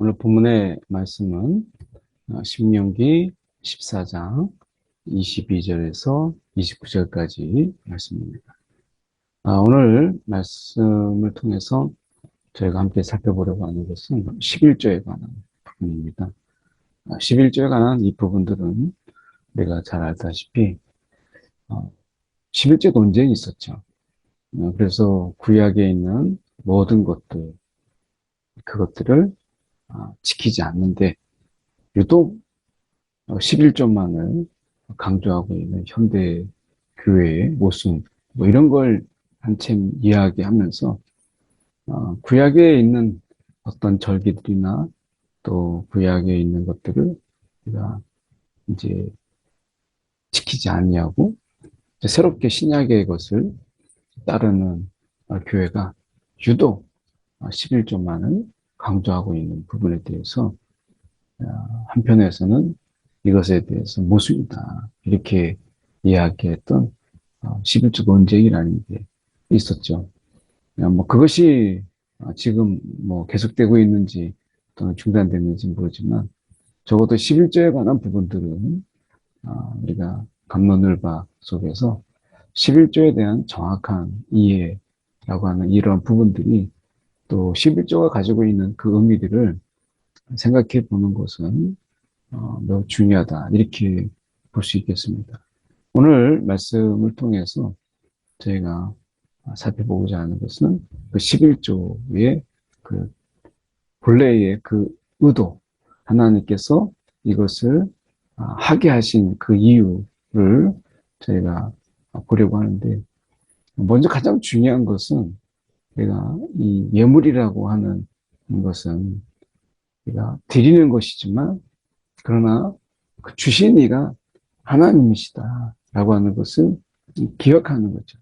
오늘 본문의 말씀은 신명기 14장 22절에서 29절까지 말씀입니다. 오늘 말씀을 통해서 저희가 함께 살펴보려고 하는 것은 11조에 관한 부분입니다. 11조에 관한 이 부분들은 우리가 잘 알다시피 11조 논쟁이 있었죠. 그래서 구약에 있는 모든 것들, 그것들을 지키지 않는데 유독 11조만을 강조하고 있는 현대 교회의 모순, 뭐 이런 걸 한참 이야기하면서 구약에 있는 어떤 절기들이나 또 구약에 있는 것들을 우리가 이제 지키지 않냐고 새롭게 신약의 것을 따르는 교회가 유독 11조만을 강조하고 있는 부분에 대해서 한편에서는 이것에 대해서 모순이다 이렇게 이야기했던 11조 논쟁이라는 게 있었죠. 뭐 그것이 지금 뭐 계속되고 있는지 또는 중단됐는지 모르지만 적어도 11조에 관한 부분들은 우리가 갑론을파 속에서 11조에 대한 정확한 이해라고 하는 이런 부분들이 또 11조가 가지고 있는 그 의미들을 생각해 보는 것은 매우 중요하다 이렇게 볼 수 있겠습니다. 오늘 말씀을 통해서 저희가 살펴보고자 하는 것은 그 11조의 그 본래의 그 의도, 하나님께서 이것을 하게 하신 그 이유를 저희가 보려고 하는데, 먼저 가장 중요한 것은 우리가 이 예물이라고 하는 것은 우리가 드리는 것이지만, 그러나 그 주신 이가 하나님이시다라고 하는 것을 기억하는 거죠.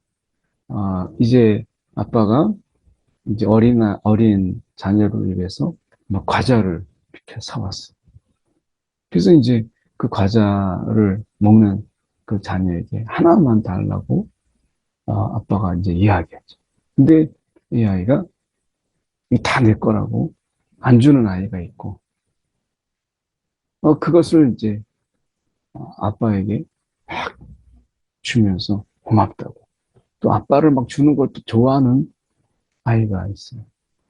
이제 아빠가 이제 어린 자녀를 위해서 막 과자를 이렇게 사왔어. 그래서 이제 그 과자를 먹는 그 자녀에게 하나만 달라고 아빠가 이제 이야기하죠. 근데 이 아이가 다 내 거라고 안 주는 아이가 있고, 그것을 이제 아빠에게 막 주면서 고맙다고. 또 아빠를 막 주는 걸 또 좋아하는 아이가 있어요.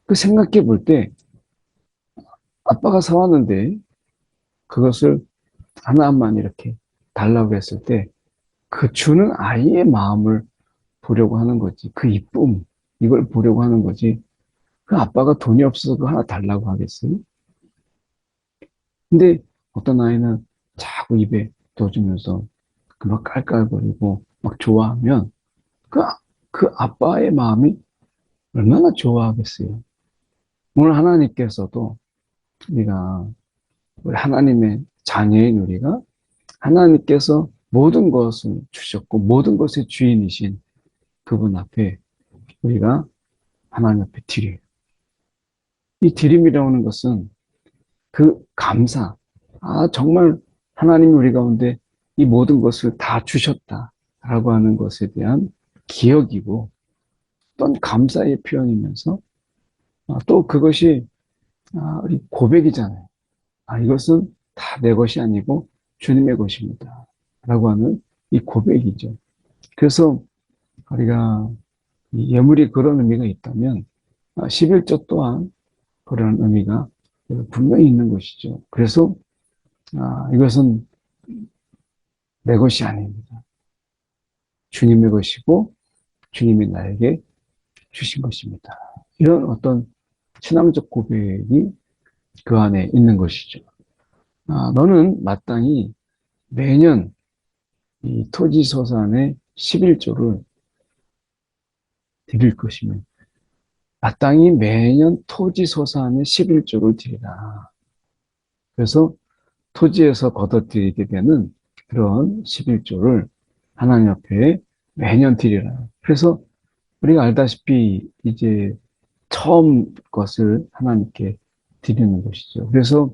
그 생각해 볼 때 아빠가 사왔는데 그것을 하나만 이렇게 달라고 했을 때 그 주는 아이의 마음을 보려고 하는 거지. 그 이쁨, 이걸 보려고 하는 거지. 그 아빠가 돈이 없어서 그거 하나 달라고 하겠어요? 근데 어떤 아이는 자꾸 입에 넣어주면서 그 막 깔깔거리고 막 좋아하면 그, 그 아빠의 마음이 얼마나 좋아하겠어요. 오늘 하나님께서도 우리가 우리 하나님의 자녀인 우리가 하나님께서 모든 것을 주셨고 모든 것의 주인이신 그분 앞에 우리가 하나님 앞에 드려요. 이 드림이라고 하는 것은 그 감사, 정말 하나님이 우리 가운데 이 모든 것을 다 주셨다라고 하는 것에 대한 기억이고 또한 감사의 표현이면서 또 그것이 우리 고백이잖아요. 이것은 다 내 것이 아니고 주님의 것입니다. 라고 하는 이 고백이죠. 그래서 우리가 예물이 그런 의미가 있다면 11조 또한 그런 의미가 분명히 있는 것이죠. 그래서 이것은 내 것이 아닙니다. 주님의 것이고 주님이 나에게 주신 것입니다. 이런 어떤 신앙적 고백이 그 안에 있는 것이죠. 너는 마땅히 매년 이 토지소산의 11조를 드릴 것이며 마땅히 매년 토지소산의 11조를 드리라. 그래서 토지에서 걷어들이게 되는 그런 11조를 하나님 앞에 매년 드리라. 그래서 우리가 알다시피 이제 처음 것을 하나님께 드리는 것이죠. 그래서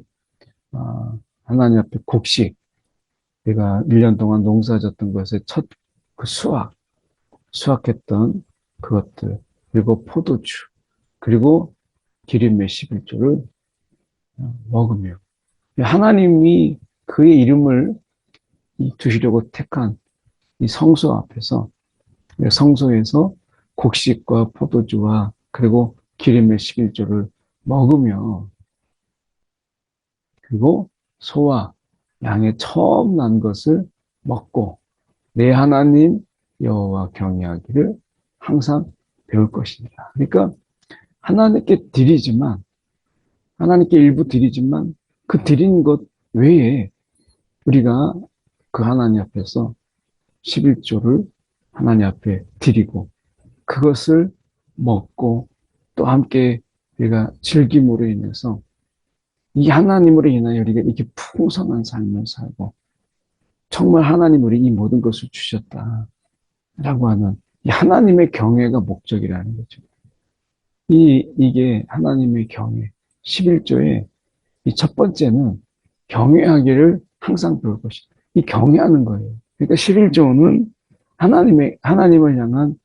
하나님 앞에 곡식, 내가 1년 동안 농사 졌던 것의 첫 그 수확했던 그것들, 그리고 포도주, 그리고 기름의 11조를 먹으며 하나님이 그의 이름을 두시려고 택한 이 성소 앞에서 성소에서 곡식과 포도주와 그리고 기름의 11조를 먹으며 그리고 소와 양의 처음 난 것을 먹고 내 하나님 여호와 경외하기를 항상 배울 것입니다. 그러니까 하나님께 드리지만 하나님께 일부 드리지만 그 드린 것 외에 우리가 그 하나님 앞에서 11조를 하나님 앞에 드리고 그것을 먹고 또 함께 우리가 즐김으로 인해서 이 하나님으로 인하여 우리가 이렇게 풍성한 삶을 살고 정말 하나님 우리 이 모든 것을 주셨다라고 하는 이 하나님의 경외가 목적이라는 거죠. 이게 하나님의 경외. 11조의 이 첫 번째는 경외하기를 항상 배울 것이다. 이 경외하는 거예요. 그러니까 11조는 하나님을 향한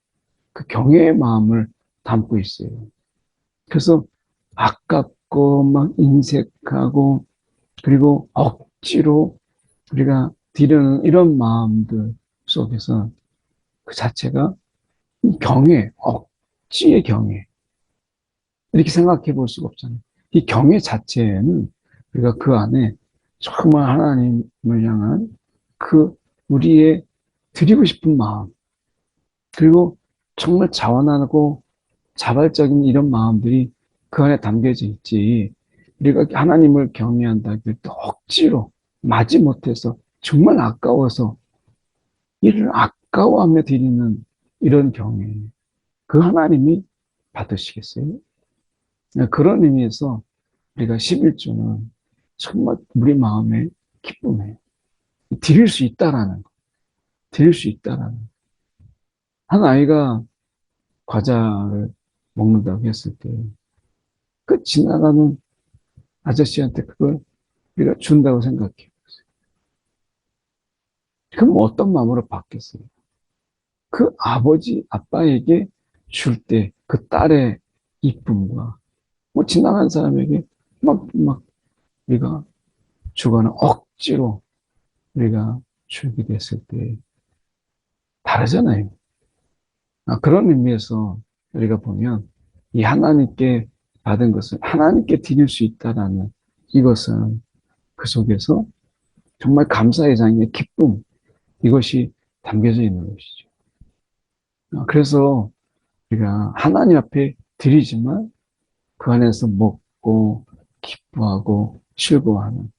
그 경외의 마음을 담고 있어요. 그래서 아깝고 막 인색하고 그리고 억지로 우리가 드리는 이런 마음들 속에서 그 자체가 경외, 억지의 경외. 이렇게 생각해 볼 수가 없잖아요. 이 경외 자체는 우리가 그 안에 정말 하나님을 향한 그 우리의 드리고 싶은 마음, 그리고 정말 자원하고 자발적인 이런 마음들이 그 안에 담겨져 있지. 우리가 하나님을 경외한다고 또 억지로 마지못해서 정말 아까워서 이를 아까워하며 드리는 이런 경외. 그 하나님이 받으시겠어요? 그런 의미에서 우리가 11조는 정말 우리 마음의 기쁨이에요. 드릴 수 있다라는 거. 드릴 수 있다라는 거. 한 아이가 과자를 먹는다고 했을 때, 그 지나가는 아저씨한테 그걸 우리가 준다고 생각해요. 그럼 어떤 마음으로 받겠어요? 그 아버지, 아빠에게 줄 때 그 딸의 이쁨과 뭐 지나간 사람에게 막 우리가 주거나 억지로 우리가 주게 됐을 때 다르잖아요. 그런 의미에서 우리가 보면 이 하나님께 받은 것을 하나님께 드릴 수 있다라는 이것은 그 속에서 정말 감사의 장의 기쁨 이것이 담겨져 있는 것이죠. 그래서 우리가 하나님 앞에 드리지만 그 안에서 먹고 기뻐하고 즐거워하는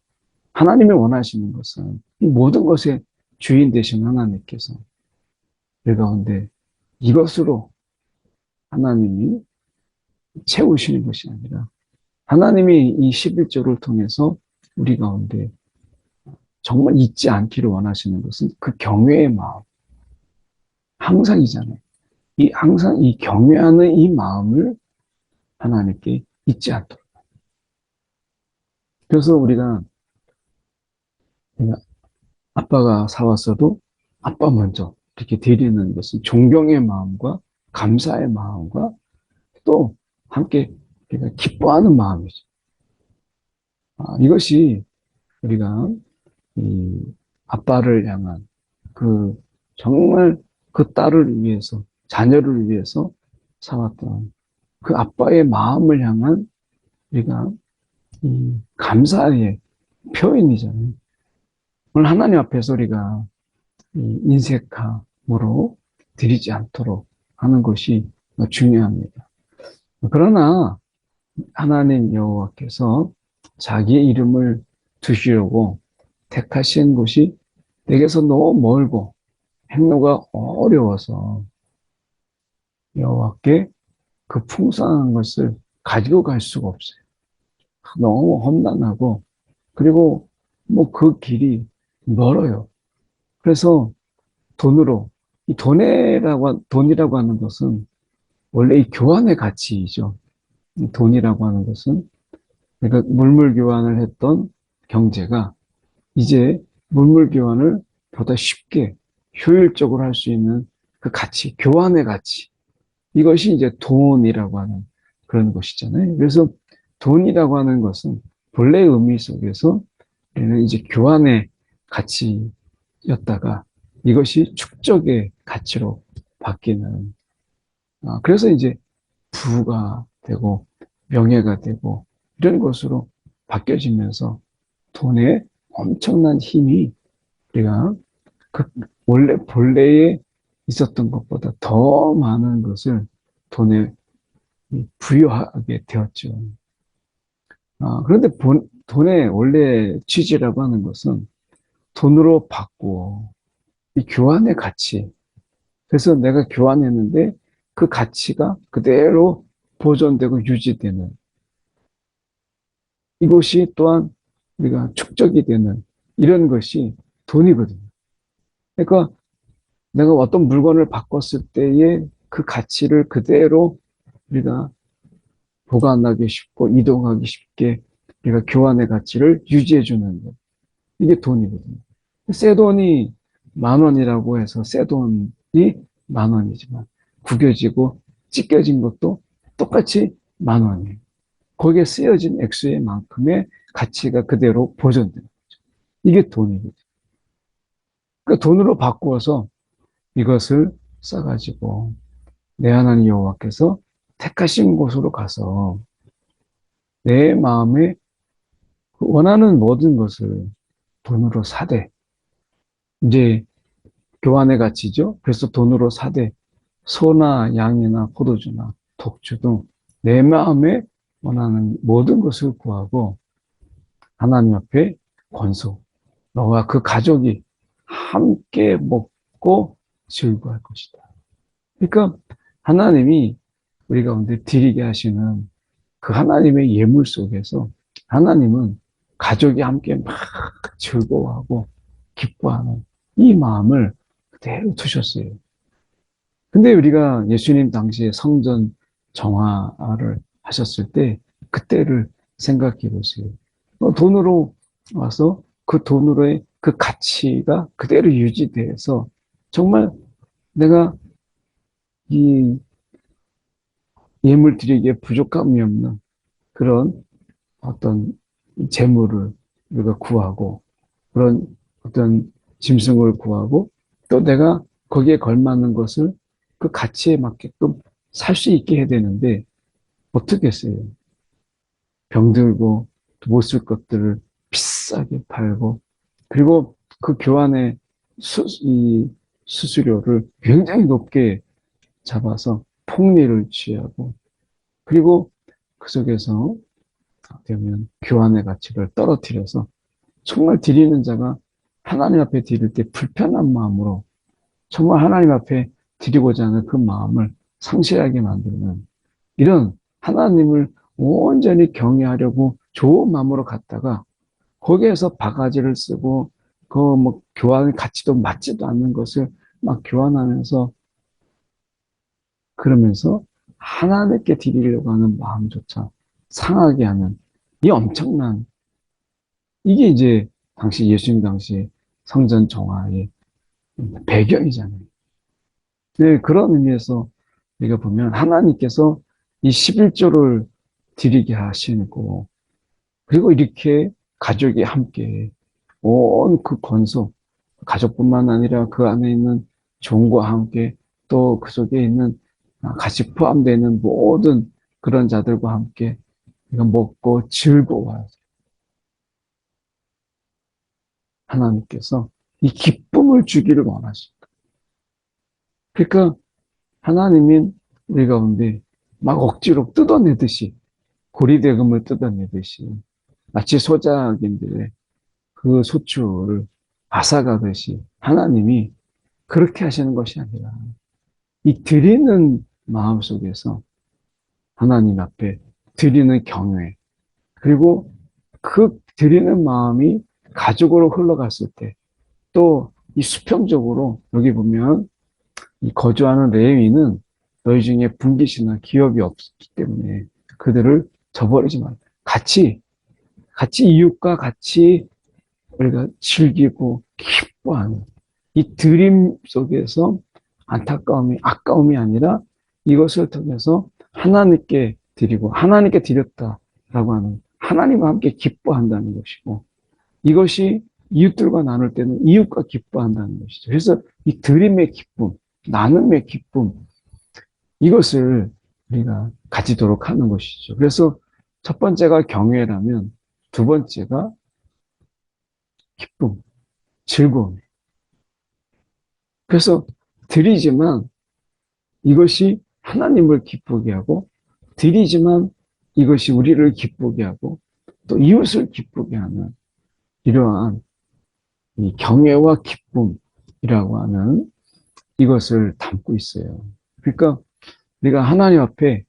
하나님이 원하시는 것은 이 모든 것의 주인 되신 하나님께서 우리 가운데 이것으로 하나님이 채우시는 것이 아니라 하나님이 이 11조를 통해서 우리 가운데 정말 잊지 않기를 원하시는 것은 그 경외의 마음. 항상이잖아요. 항상 이 경외하는 이 마음을 하나님께 잊지 않도록. 그래서 우리가 아빠가 사왔어도 아빠 먼저 이렇게 드리는 것은 존경의 마음과 감사의 마음과 또 함께 우리가 기뻐하는 마음이죠. 이것이 우리가 이 아빠를 향한 그 정말 그 딸을 위해서 자녀를 위해서 사왔던 그 아빠의 마음을 향한 우리가 이 감사의 표현이잖아요. 오늘 하나님 앞에서 우리가 인색함으로 드리지 않도록 하는 것이 중요합니다. 그러나 하나님 여호와께서 자기의 이름을 두시려고 택하신 곳이 내게서 너무 멀고 행로가 어려워서 여호와께 그 풍성한 것을 가지고 갈 수가 없어요. 너무 험난하고 그리고 뭐 그 길이 멀어요. 그래서 이 돈이라고 하는 것은 원래 이 교환의 가치이죠. 이 돈이라고 하는 것은 그러니까 물물 교환을 했던 경제가 이제 물물 교환을 보다 쉽게 효율적으로 할 수 있는 그 가치, 교환의 가치. 이것이 이제 돈이라고 하는 그런 것이잖아요. 그래서 돈이라고 하는 것은 본래의 의미 속에서 우리는 이제 교환의 가치였다가 이것이 축적의 가치로 바뀌는, 그래서 이제 부가 되고 명예가 되고 이런 것으로 바뀌어지면서 돈에 엄청난 힘이 우리가 그 원래 본래에 있었던 것보다 더 많은 것을 돈에 부여하게 되었죠. 그런데 돈의 원래 취지라고 하는 것은 돈으로 바꾸어 이 교환의 가치. 그래서 내가 교환했는데 그 가치가 그대로 보존되고 유지되는 이것이 또한 우리가 축적이 되는 이런 것이 돈이거든요. 그러니까 내가 어떤 물건을 바꿨을 때의 그 가치를 그대로 우리가 보관하기 쉽고 이동하기 쉽게 우리가 교환의 가치를 유지해 주는 것. 이게 돈이거든요. 새 돈이 10,000원이라고 해서 새 돈이 10,000원이지만 구겨지고 찢겨진 것도 똑같이 10,000원이에요. 거기에 쓰여진 액수의 만큼의 가치가 그대로 보존되는 거죠. 이게 돈이거든요. 그러니까 돈으로 바꾸어서 이것을 써가지고 내 하나님 여호와께서 택하신 곳으로 가서 내 마음에 원하는 모든 것을 돈으로 사되, 이제 교환의 가치죠. 그래서 돈으로 사되 소나 양이나 포도주나 독주 등 내 마음에 원하는 모든 것을 구하고 하나님 앞에 권소, 너와 그 가족이 함께 먹고 즐거워할 것이다. 그러니까 하나님이 우리 가운데 드리게 하시는 그 하나님의 예물 속에서 하나님은 가족이 함께 막 즐거워하고 기뻐하는 이 마음을 그대로 두셨어요. 근데 우리가 예수님 당시에 성전 정화를 하셨을 때 그때를 생각해 보세요. 돈으로 와서 그 돈으로의 그 가치가 그대로 유지돼서 정말 내가 이 예물 드리기에 부족함이 없는 그런 어떤 재물을 우리가 구하고 그런 어떤 짐승을 구하고 또 내가 거기에 걸맞는 것을 그 가치에 맞게끔 살 수 있게 해야 되는데 어떻게 했어요? 병들고 못 쓸 것들을 비싸게 팔고 그리고 그 교환의 이 수수료를 굉장히 높게 잡아서 폭리를 취하고 그리고 그 속에서 되면 교환의 가치를 떨어뜨려서 정말 드리는 자가 하나님 앞에 드릴 때 불편한 마음으로 정말 하나님 앞에 드리고자 하는 그 마음을 상실하게 만드는 이런 하나님을 온전히 경외하려고 좋은 마음으로 갔다가 거기에서 바가지를 쓰고 그 뭐 교환의 가치도 맞지도 않는 것을 막 교환하면서 그러면서 하나님께 드리려고 하는 마음조차 상하게 하는 이 엄청난 이게 이제 당시 예수님 당시 성전 정화의 배경이잖아요. 네, 그런 의미에서 우리가 보면 하나님께서 이 11조를 드리게 하시고 그리고 이렇게 가족이 함께 온 그 권속 가족뿐만 아니라 그 안에 있는 종과 함께 또 그 속에 있는 같이 포함되어 있는 모든 그런 자들과 함께 이거 먹고 즐거워하죠. 하나님께서 이 기쁨을 주기를 원하십니다. 그러니까 하나님인 우리 가운데 막 억지로 뜯어내듯이 고리대금을 뜯어내듯이 마치 소작인들의 그 소출을 앗아가듯이 하나님이 그렇게 하시는 것이 아니라 이 드리는 마음 속에서 하나님 앞에 드리는 경외 그리고 그 드리는 마음이 가족으로 흘러갔을 때 또 이 수평적으로 여기 보면 이 거주하는 레위는 너희 중에 분깃이나 기업이 없기 때문에 그들을 저버리지 말라. 같이 이웃과 같이 우리가 즐기고 기뻐하는 이 드림 속에서 안타까움이 아까움이 아니라 이것을 통해서 하나님께 드리고 하나님께 드렸다라고 하는 하나님과 함께 기뻐한다는 것이고, 이것이 이웃들과 나눌 때는 이웃과 기뻐한다는 것이죠. 그래서 이 드림의 기쁨, 나눔의 기쁨, 이것을 우리가 가지도록 하는 것이죠. 그래서 첫 번째가 경외라면 두 번째가 기쁨, 즐거움. 그래서 드리지만 이것이 하나님을 기쁘게 하고, 드리지만 이것이 우리를 기쁘게 하고, 또 이웃을 기쁘게 하는 이러한 이 경외와 기쁨이라고 하는 이것을 담고 있어요. 그러니까 우리가 하나님 앞에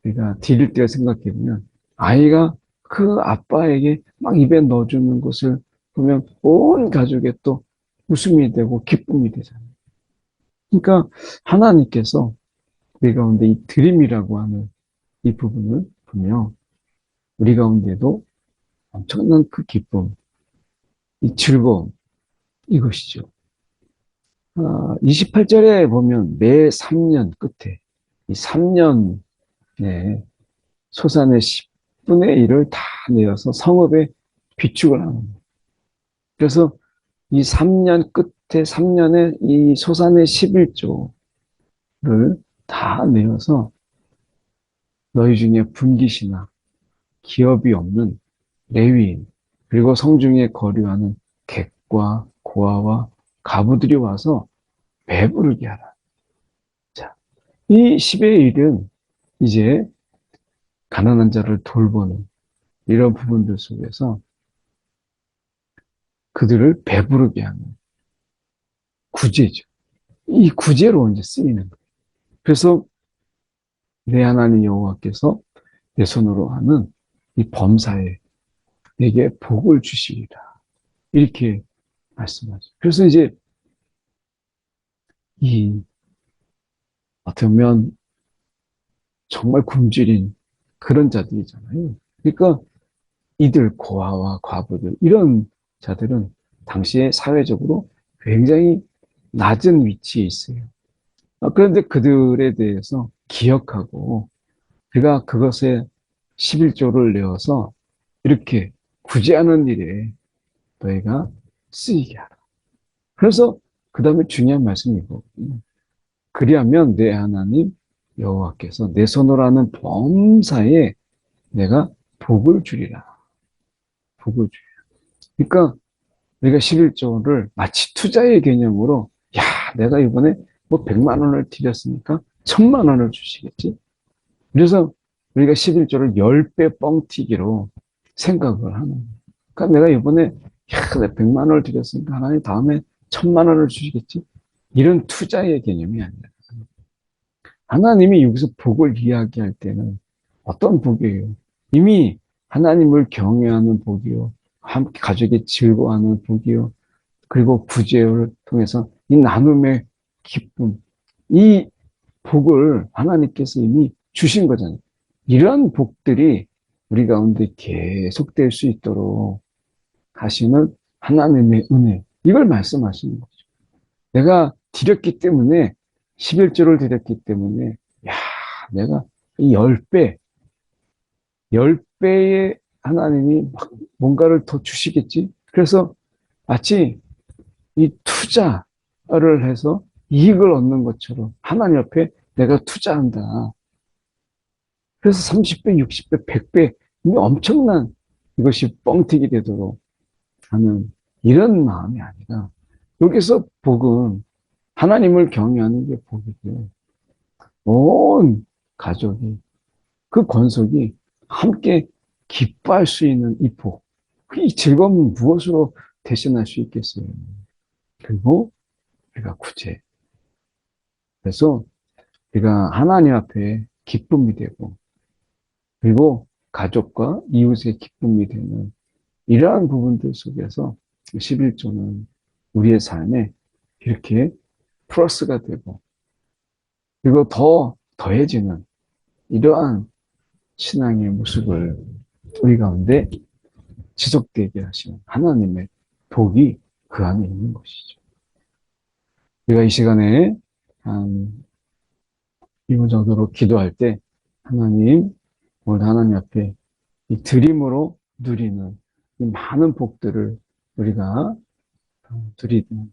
우리가 드릴 때 생각해 보면 아이가 그 아빠에게 막 입에 넣어주는 것을 보면 온 가족에 또 웃음이 되고 기쁨이 되잖아요. 그러니까 하나님께서 우리 가운데 이 드림이라고 하는 이 부분을 보면 우리 가운데도 엄청난 그 기쁨, 이 즐거움, 이것이죠. 28절에 보면 매 3년 끝에 이 3년 내 소산의 10분의 1을 다 내어서 성읍에 비축을 하는 거예요. 그래서 이 3년 끝에 3년에 이 소산의 11조를 다 내어서 너희 중에 분깃이나 기업이 없는 레위인 그리고 성중에 거류하는 객과 고아와 가부들이 와서 배부르게 하라. 자, 이 10의 1은 이제 가난한 자를 돌보는 이런 부분들 속에서 그들을 배부르게 하는 구제죠. 이 구제로 이제 쓰이는 거예요. 그래서 내 하나님 여호와께서 내 손으로 하는 이 범사에 내게 복을 주시리라. 이렇게 말씀하죠. 그래서 이제 이 어떻게 보면 정말 굶주린 그런 자들이잖아요. 그러니까 이들 고아와 과부들 이런 자들은 당시에 사회적으로 굉장히 낮은 위치에 있어요. 그런데 그들에 대해서 기억하고 그가 그것에 11조를 내어서 이렇게 구제하는 일에 너희가 쓰이게 하라. 그래서 그 다음에 중요한 말씀이 있거든요. 그리하면 내 하나님 여호와께서 내 손으로 하는 범사에 내가 복을 주리라. 복을 주리라. 그러니까 우리가 11조를 마치 투자의 개념으로 야 내가 이번에 뭐 100만 원을 드렸으니까 1000만 원을 주시겠지. 그래서 우리가 11조를 10배 뻥튀기로 생각을 하는 거예요. 그러니까 내가 이번에 야, 내가 100만 원을 드렸으니까 하나님 다음에 1000만 원을 주시겠지. 이런 투자의 개념이 아니라 하나님이 여기서 복을 이야기할 때는 어떤 복이에요? 이미 하나님을 경외하는 복이요. 함께 가족이 즐거워하는 복이요. 그리고 구제를 통해서 이 나눔의 기쁨, 이 복을 하나님께서 이미 주신 거잖아요. 이러한 복들이 우리 가운데 계속될 수 있도록 하시는 하나님의 은혜. 이걸 말씀하시는 거죠. 내가 드렸기 때문에 11조를 드렸기 때문에 야, 내가 이 10배, 10배의 하나님이 막 뭔가를 더 주시겠지. 그래서 마치 이 투자를 해서 이익을 얻는 것처럼 하나님 앞에 내가 투자한다. 그래서 30배, 60배, 100배 이미 엄청난 이것이 뻥튀기 되도록 하는 이런 마음이 아니라 여기서 복은 하나님을 경외하는 게 복이고요. 온 가족이 그 권속이 함께 기뻐할 수 있는 이 복. 이 즐거움은 무엇으로 대신할 수 있겠어요? 그리고 우리가 구제. 그래서 우리가 하나님 앞에 기쁨이 되고 그리고 가족과 이웃의 기쁨이 되는 이러한 부분들 속에서 11조는 우리의 삶에 이렇게 플러스가 되고 그리고 더 더해지는 이러한 신앙의 모습을 우리 가운데 지속되게 하시는 하나님의 복이 그 안에 있는 것이죠. 우리가 이 시간에 한 2분 정도로 기도할 때 하나님, 오늘 하나님 앞에 이 드림으로 누리는 이 많은 복들을 우리가 누리는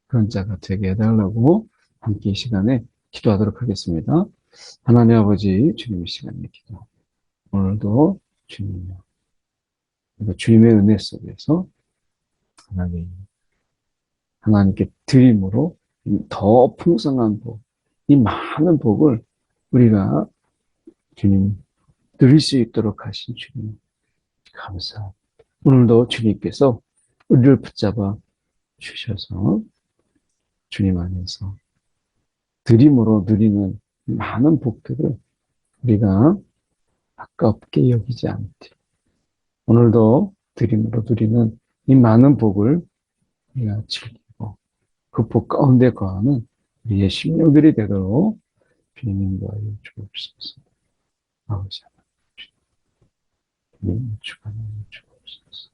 그런 자가 되게 해달라고 함께 이 시간에 기도하도록 하겠습니다. 하나님 아버지, 주님의 시간에 기도. 오늘도 주님의 은혜 속에서 하나님께 드림으로 더 풍성한 복, 이 많은 복을 우리가 주님 누릴 수 있도록 하신 주님 감사합니다. 오늘도 주님께서 우리를 붙잡아 주셔서 주님 안에서 드림으로 누리는 많은 복들을 우리가 아깝게 여기지 않되 오늘도 드림으로 누리는 이 많은 복을 우리가 즐기고 그 복 가운데 거하는 우리의 심령들이 되도록 주님 인도하여 주옵소서. 아버지 하나님 주관하여 주옵소서.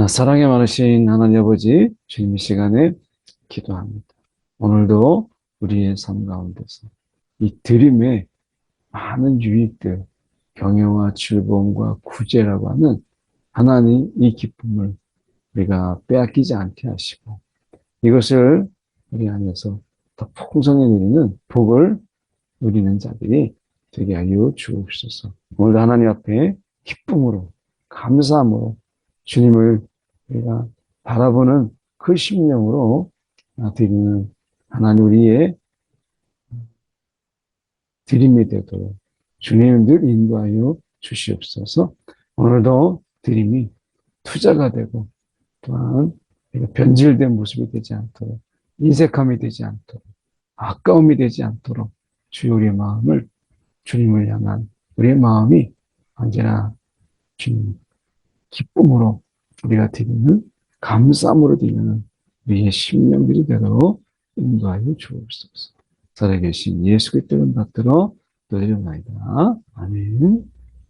사랑에 많으신 하나님 아버지 주님 이 시간에 기도합니다. 오늘도 우리의 삶 가운데서 이 드림의 많은 유익들, 경영과 즐거움과 구제라고 하는 하나님 이 기쁨을 우리가 빼앗기지 않게 하시고 이것을 우리 안에서 더 풍성히 누리는 복을 누리는 자들이 되게 하여 주옵소서. 오늘도 하나님 앞에 기쁨으로 감사함으로 주님을 우리가 바라보는 그 심령으로 드리는 하나님 우리의 드림이 되도록 주님 늘 인도하여 주시옵소서. 오늘도 드림이 투자가 되고 또한 변질된 모습이 되지 않도록 인색함이 되지 않도록 아까움이 되지 않도록 주여 우리의 마음을 주님을 향한 우리의 마음이 언제나 주님 기쁨으로 우리가 드리는 감사함으로 드리는 우리의 심령들이 되도록 인도하여 주옵소서. 살아계신 예수 그리스도를 받들어 기도드리옵나이다. 아멘.